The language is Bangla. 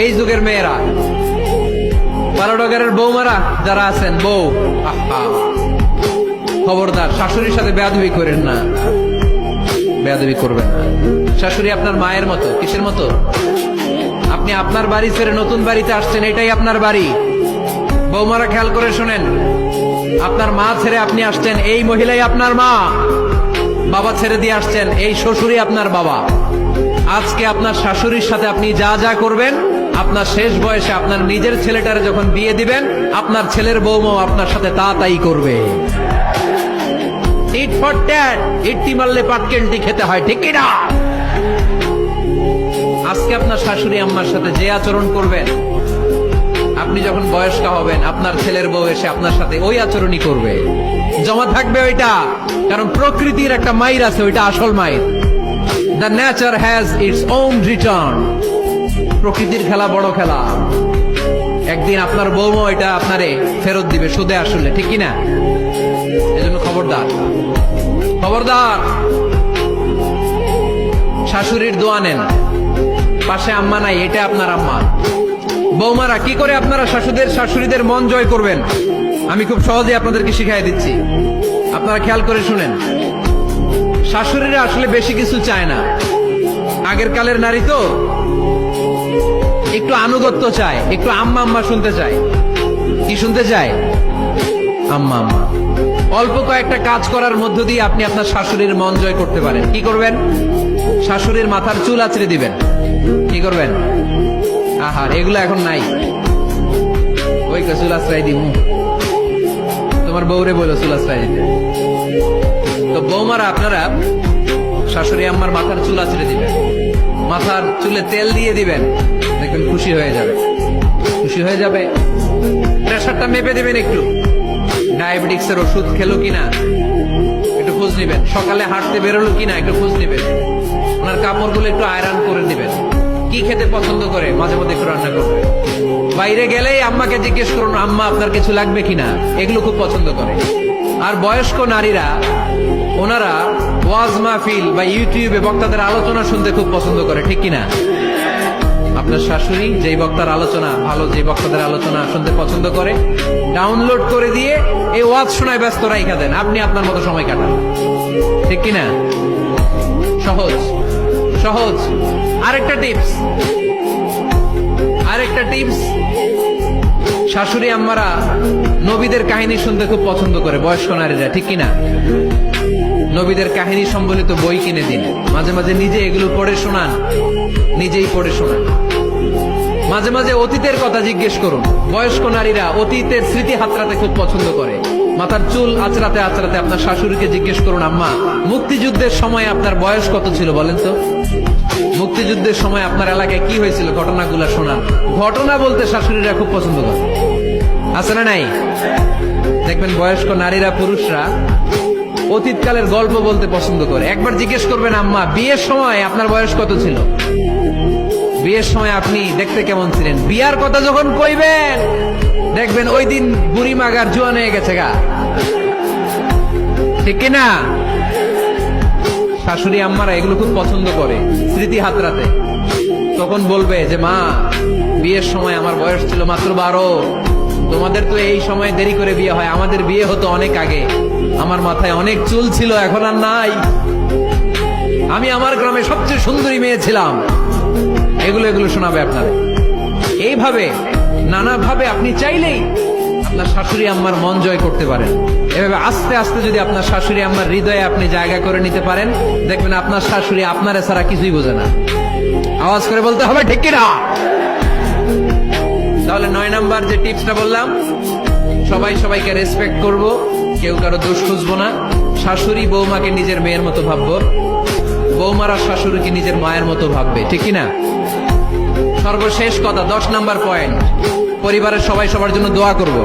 এই যুগের মেয়েরা, 12 ডগারের বৌমারা যারা আছেন, বউ, আহা, খবরদার শাশুড়ির সাথে বেয়াদবি করেন না, বেয়াদবি করবেন না। শাশুড়ি আপনার মায়ের মতো। কিসের মতো? আপনি আপনার বাড়ি ছেড়ে নতুন বাড়িতে আসছেন, এটাই আপনার বাড়ি। বৌমারা খেয়াল করে শুনেন, আপনার মা ছেড়ে আপনি আসছেন, এই মহিলাই আপনার মা। বাবা ছেড়ে দিয়ে আসছেন, এই শ্বশুরই আপনার বাবা। আজকে আপনার শাশুড়ির সাথে আপনি যা যা করবেন, আপনার শেষ বয়সে আপনার নিজের ছেলেটারে যখন বিয়ে দিবেন, আপনার ছেলের বৌমাও আপনার সাথে তা তাই করবে। ইট ফর ট্যাট, ইটটি মারলে পাটকেলটি খেতে হয়, ঠিক কিনা? আজকে আপনার শাশুড়ি আম্মার সাথে যে আচরণ করবেন, আপনি যখন বয়স্ক হবেন, আপনার ছেলের বউ এসে আপনার সাথে ওই আচরণই করবে। জমা থাকবে ওইটা, কারণ প্রকৃতির একটা মাইর আছে, ওইটা আসল মাইর। The nature has its own return. প্রকৃতির খেলা বড় খেলা। একদিন আপনার বউমা এটা আপনারে ফেরত দিবে, সুদে আসলে, ঠিক কিনা? এজন্য খবরদার, খবরদার। শাশুড়ির দোয়া নেন, পাশে আম্মা নাই, এটা আপনার আম্মা। বৌমারা, কি করে আপনারা শাশুড়িদের মন জয় করবেন, আমি খুব সহজে আপনাদেরকে শিখাই দিচ্ছি। আপনারা খেয়াল করে শুনেন। শাশুড়িরা আসলে বেশি কিছু চায় না। আগের কালের নারী তো একটু আনুগত্য চায়, একটু আম্মা আম্মা শুনতে চায়। কি শুনতে চায়? আম্মা আম্মা। অল্প কয়েকটা কাজ করার মধ্য দিয়ে আপনি আপনার শাশুড়ির মন জয় করতে পারেন। কি করবেন? শাশুড়ির মাথার চুল আঁচড়ে দিবেন। কি করবেন? আহার, এগুলো এখন নাই। ওই চুল আশ্রয় দিমু, তোমার বউরে বলো চুল আশ্রয় দিতে। তো বৌমারা, আপনারা শাশুড়ি আম্মার মাথার চুল আঁচড়ে দিবেন, মাথার চুলে তেল দিয়ে দিবেন, দেখবেন খুশি হয়ে যাবে। খুশি হয়ে যাবে। প্রেশারটা মেপে দিবেন, একটু ডায়াবেটিক্সের ওষুধ খেলো কিনা একটু খোঁজ নিবেন, সকালে হাঁটতে বেরোলো কিনা একটু খোঁজ নিবেন, ওনার কাপড়গুলো একটু আয়রন করে দিবেন। কি খেতে পছন্দ করে মাঝে মধ্যে একটু রান্না করবেন। বাইরে গেলেই আম্মাকে জিজ্ঞেস করুন, আম্মা আপনার কিছু লাগবে কিনা, এগুলো খুব পছন্দ করে। আর বয়স্ক নারীরা, ওনারা ওয়াজ মাহফিল বা ইউটিউবে বক্তাদের আলোচনা শুনতে খুব পছন্দ করে, ঠিক কিনা? আপনার শাশুড়ি যেই বক্তার আলোচনা ভালো, যে বক্তাদের আলোচনা শুনতে পছন্দ করে, ডাউনলোড করে দিয়ে এই ওয়াজ শোনায় ব্যস্ত রাইখা দেন, আপনি আপনার মতো সময় কাটান, ঠিক কিনা? সহজ সহজ। আরেকটা টিপস, শাশুড়ি আম্মারা নবীদের কাহিনী শুনতে খুব পছন্দ করে, বয়স্ক নারীরা, ঠিক কিনা? নবীদের কাহিনী সম্বলিত বই কিনে দিন, মাঝে মাঝে নিজে এগুলো পড়ে শোনান, নিজেই পড়ে শোনান। মাঝে মাঝে অতীতের কথা জিজ্ঞেস করুন। বয়স্ক নারীরা অতীতের স্মৃতি হাতড়াতে খুব পছন্দ করে। মাথার চুল আঁচড়াতে আঁচড়াতে আপনার শাশুড়িকে জিজ্ঞেস করুন, আম্মা মুক্তিযুদ্ধের সময় আপনার বয়স কত ছিল বলেন তো? মুক্তিযুদ্ধের সময় আপনার এলাকায় কি হয়েছিল, ঘটনাগুলো শোনান। ঘটনা বলতে শাশুড়িরা খুব পছন্দ করে, আছে না নাই? দেখবেন বয়স্ক নারীরা, পুরুষরা অতীতকালের গল্প বলতে পছন্দ করে। একবার জিজ্ঞেস করবেন, আম্মা বিয়ের সময় আপনার বয়স কত ছিল? বিয়ের সময় আপনি দেখতে কেমন ছিলেন? বিয়ার কথা যখন কইবেন, দেখবেন ওই দিন বুড়ি মাগার জোয়ান হয়ে গেছে গা, ঠিক কিনা? শাশুড়ি আম্মারা এগুলো খুব পছন্দ করে, স্মৃতি হাতড়াতে। তখন বলবে যে, মা বিয়ের সময় আমার বয়স ছিল মাত্র 12, তোমাদের তো এই সময় দেরি করে বিয়ে হয়, আমাদের বিয়ে হতো অনেক আগে, আমার মাথায় অনেক চুল ছিল, এখন আর নাই, আমি আমার গ্রামে সবচেয়ে সুন্দরী মেয়ে ছিলাম। এগুলো শোনাবে আপনাদের। এইভাবে নানাভাবে আপনি চাইলেই আপনার শাশুড়ি আম্মার মন জয় করতে পারেন। এভাবে আস্তে আস্তে যদি আপনার শাশুড়ি আম্মার হৃদয়ে আপনি জায়গা করে নিতে পারেন, দেখবেন আপনার শাশুড়ি আপনার ছাড়া কিছুই বোঝে না। আওয়াজ করে বলতে হবে, ঠিক কিনা? তাহলে 9 নাম্বার যে টিপসটা বললাম, সবাই সবাইকে রেসপেক্ট করব, কেউ কারো দোষ খুঁজবো না। শাশুড়ি বৌমাকে নিজের মেয়ের মতো ভাববো, বৌমারা শাশুড়িকে নিজের মায়ের মতো ভাববে, ঠিক কিনা? সর্বশেষ কথা, 10 নাম্বার পয়েন্ট, পরিবারের সবাই সবার জন্য দোয়া করব।